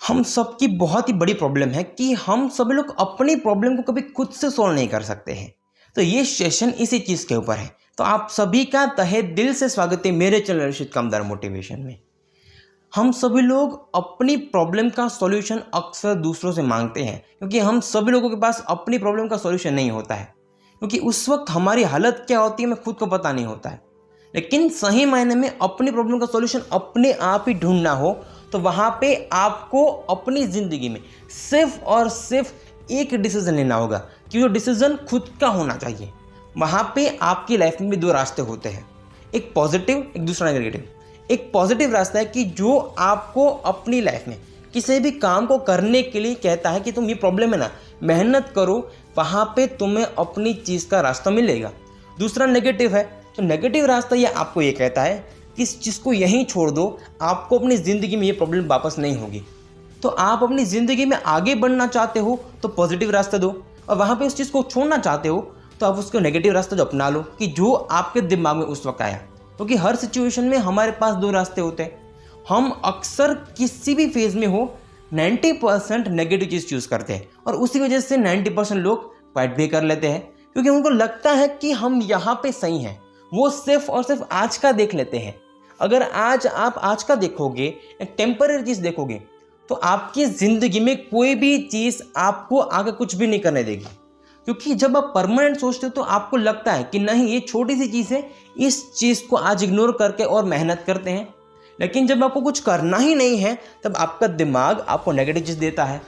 हम सबकी बहुत ही बड़ी प्रॉब्लम है कि हम सभी लोग अपनी प्रॉब्लम को कभी खुद से सॉल्व नहीं कर सकते हैं। तो ये सेशन इसी चीज़ के ऊपर है। तो आप सभी का तहे दिल से स्वागत है मेरे चैनल अर्शिद कामदार मोटिवेशन में। हम सभी लोग अपनी प्रॉब्लम का सॉल्यूशन अक्सर दूसरों से मांगते हैं, क्योंकि हम सभी लोगों के पास अपनी प्रॉब्लम का सॉल्यूशन नहीं होता है, क्योंकि उस वक्त हमारी हालत क्या होती है हमें खुद को पता नहीं होता है। लेकिन सही मायने में अपनी प्रॉब्लम का सॉल्यूशन अपने आप ही ढूंढना हो तो वहाँ पे आपको अपनी ज़िंदगी में सिर्फ और सिर्फ एक डिसीज़न लेना होगा, कि जो डिसीज़न खुद का होना चाहिए। वहाँ पे आपकी लाइफ में भी दो रास्ते होते हैं, एक पॉजिटिव एक दूसरा नेगेटिव। एक पॉजिटिव रास्ता है कि जो आपको अपनी लाइफ में किसी भी काम को करने के लिए कहता है कि तुम ये प्रॉब्लम है ना, मेहनत करो, वहाँ पे तुम्हें अपनी चीज़ का रास्ता मिलेगा। दूसरा नेगेटिव है, तो नेगेटिव रास्ता ये आपको ये कहता है कि इस चीज़ को यहीं छोड़ दो, आपको अपनी ज़िंदगी में ये प्रॉब्लम वापस नहीं होगी। तो आप अपनी ज़िंदगी में आगे बढ़ना चाहते हो तो पॉजिटिव रास्ता दो, और वहाँ पे उस चीज़ को छोड़ना चाहते हो तो आप उसको नेगेटिव रास्ता जो अपना लो, कि जो आपके दिमाग में उस वक्त आया। क्योंकि हर सिचुएशन में हमारे पास दो रास्ते होते हैं। हम अक्सर किसी भी फेज़ में हो 90% नेगेटिव चीज़ चूज़ करते हैं, और उसी वजह से 90% लोग क्वाइट भी कर लेते हैं, क्योंकि उनको लगता है कि हम यहाँ पे सही हैं। वो सिर्फ और सिर्फ आज का देख लेते हैं। अगर आज आप आज का देखोगे, एक टेम्पररी चीज़ देखोगे, तो आपकी ज़िंदगी में कोई भी चीज़ आपको आगे कुछ भी नहीं करने देगी। क्योंकि जब आप परमानेंट सोचते हो तो आपको लगता है कि नहीं ये छोटी सी चीज़ है, इस चीज़ को आज इग्नोर करके और मेहनत करते हैं। लेकिन जब आपको कुछ करना ही नहीं है तब आपका दिमाग आपको नेगेटिव चीज़ देता है।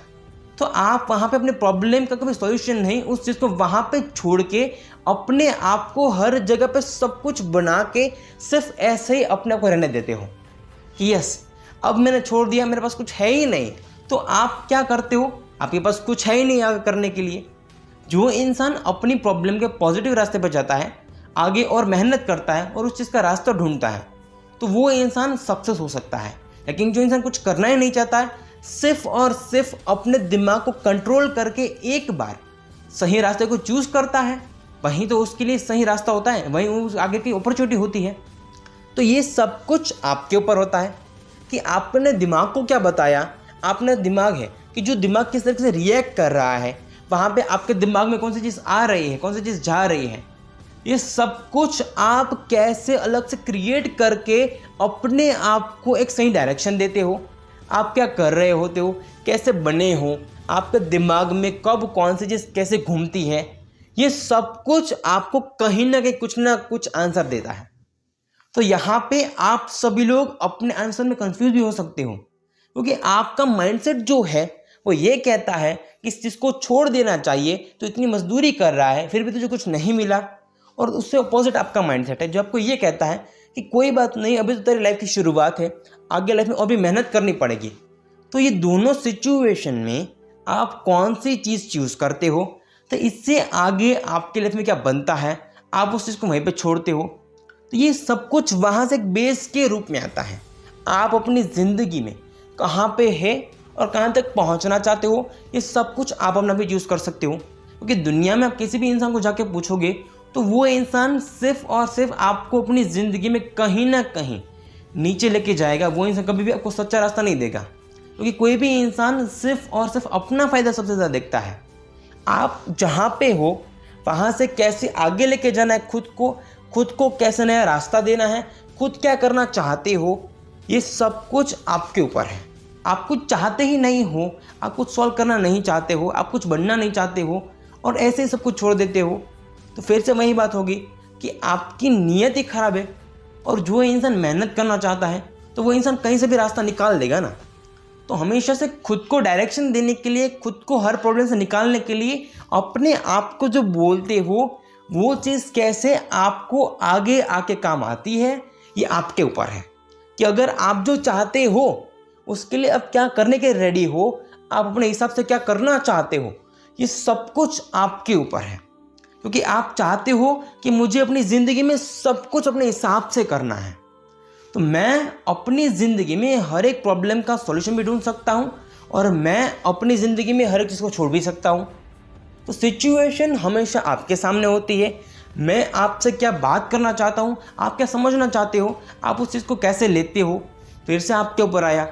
तो आप वहाँ पे अपने प्रॉब्लम का कभी सॉल्यूशन नहीं, उस चीज़ को वहाँ पे छोड़ के अपने आप को हर जगह पे सब कुछ बना के सिर्फ ऐसे ही अपने आप को रहने देते हो कि यस अब मैंने छोड़ दिया, मेरे पास कुछ है ही नहीं। तो आप क्या करते हो, आपके पास कुछ है ही नहीं आगे करने के लिए। जो इंसान अपनी प्रॉब्लम के पॉजिटिव रास्ते पर जाता है, आगे और मेहनत करता है और उस चीज़ का रास्ता ढूंढता है, तो वो इंसान सक्सेस हो सकता है। लेकिन जो इंसान कुछ करना ही नहीं चाहता है, सिर्फ और सिर्फ अपने दिमाग को कंट्रोल करके एक बार सही रास्ते को चूज़ करता है, वहीं तो उसके लिए सही रास्ता होता है, वहीं उस आगे की अपॉर्चुनिटी होती है। तो ये सब कुछ आपके ऊपर होता है कि आपने दिमाग को क्या बताया। आपने दिमाग है कि जो दिमाग किस तरीके से रिएक्ट कर रहा है, वहाँ पे आपके दिमाग में कौन सी चीज़ आ रही है, कौन सी चीज़ जा रही है, ये सब कुछ आप कैसे अलग से क्रिएट करके अपने आप को एक सही डायरेक्शन देते हो। आप क्या कर रहे होते हो, कैसे बने हो, आपके दिमाग में कब कौन सी चीज़ कैसे घूमती है, ये सब कुछ आपको कहीं ना कहीं कुछ ना कुछ आंसर देता है। तो यहाँ पे आप सभी लोग अपने आंसर में कंफ्यूज भी हो सकते हो, क्योंकि आपका माइंडसेट जो है वो ये कहता है कि इस चीज़ को छोड़ देना चाहिए, तो इतनी मजदूरी कर रहा है फिर भी तुझे कुछ नहीं मिला। और उससे अपोजिट आपका माइंडसेट है जो आपको ये कहता है कि कोई बात नहीं, अभी तो तेरी लाइफ की शुरुआत है, आगे लाइफ में और भी मेहनत करनी पड़ेगी। तो ये दोनों सिचुएशन में आप कौन सी चीज़ चूज़ करते हो, तो इससे आगे आपके लाइफ में क्या बनता है, आप उस चीज़ को वहीं पे छोड़ते हो। तो ये सब कुछ वहाँ से एक बेस के रूप में आता है। आप अपनी ज़िंदगी में कहाँ पे है और कहाँ तक पहुँचना चाहते हो, ये सब कुछ आप अपना भी चूज़ कर सकते हो। क्योंकि दुनिया में आप किसी भी इंसान को जाके पूछोगे तो वो इंसान सिर्फ और सिर्फ आपको अपनी ज़िंदगी में कहीं ना कहीं नीचे लेके जाएगा। वो इंसान कभी भी आपको सच्चा रास्ता नहीं देगा, क्योंकि कोई भी इंसान सिर्फ और सिर्फ अपना फ़ायदा सबसे ज़्यादा देखता है। आप जहाँ पे हो वहाँ से कैसे आगे लेके जाना है, खुद को कैसे नया रास्ता देना है, खुद क्या करना चाहते हो, ये सब कुछ आपके ऊपर है। आप कुछ चाहते ही नहीं हो, आप कुछ सॉल्व करना नहीं चाहते हो, आप कुछ बनना नहीं चाहते हो और ऐसे ही सब कुछ छोड़ देते हो, तो फिर से वही बात होगी कि आपकी नीयत ही ख़राब है। और जो इंसान मेहनत करना चाहता है तो वो इंसान कहीं से भी रास्ता निकाल देगा ना। तो हमेशा से खुद को डायरेक्शन देने के लिए, खुद को हर प्रॉब्लम से निकालने के लिए अपने आप को जो बोलते हो वो चीज़ कैसे आपको आगे आके काम आती है, ये आपके ऊपर है। कि अगर आप जो चाहते हो उसके लिए अब क्या करने के रेडी हो, आप अपने हिसाब से क्या करना चाहते हो, ये सब कुछ आपके ऊपर है। क्योंकि आप चाहते हो कि मुझे अपनी ज़िंदगी में सब कुछ अपने हिसाब से करना है, तो मैं अपनी ज़िंदगी में हर एक प्रॉब्लम का सॉल्यूशन भी ढूंढ सकता हूँ और मैं अपनी ज़िंदगी में हर एक चीज़ को छोड़ भी सकता हूँ। तो सिचुएशन हमेशा आपके सामने होती है। मैं आपसे क्या बात करना चाहता हूँ, आप क्या समझना चाहते हो, आप उस चीज़ को कैसे लेते हो, फिर से आपके ऊपर आया।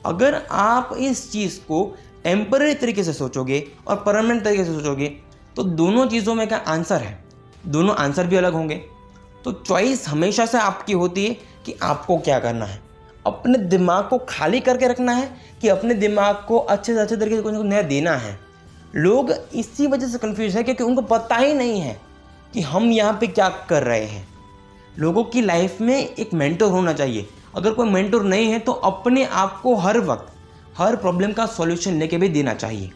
अगर आप इस चीज़ को टेम्पररी तरीके से सोचोगे और परमानेंट तरीके से सोचोगे तो दोनों चीज़ों में क्या आंसर है, दोनों आंसर भी अलग होंगे। तो चॉइस हमेशा से आपकी होती है कि आपको क्या करना है। अपने दिमाग को खाली करके रखना है कि अपने दिमाग को अच्छे से अच्छे तरीके से कुछ नया देना है। लोग इसी वजह से कंफ्यूज है क्योंकि उनको पता ही नहीं है कि हम यहाँ पे क्या कर रहे हैं। लोगों की लाइफ में एक मेंटर होना चाहिए। अगर कोई मेंटर नहीं है तो अपने आप को हर वक्त हर प्रॉब्लम का सॉल्यूशन लेके भी देना चाहिए।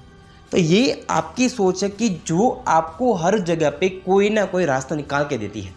तो ये आपकी सोच है कि जो आपको हर जगह पे कोई ना कोई रास्ता निकाल के देती है।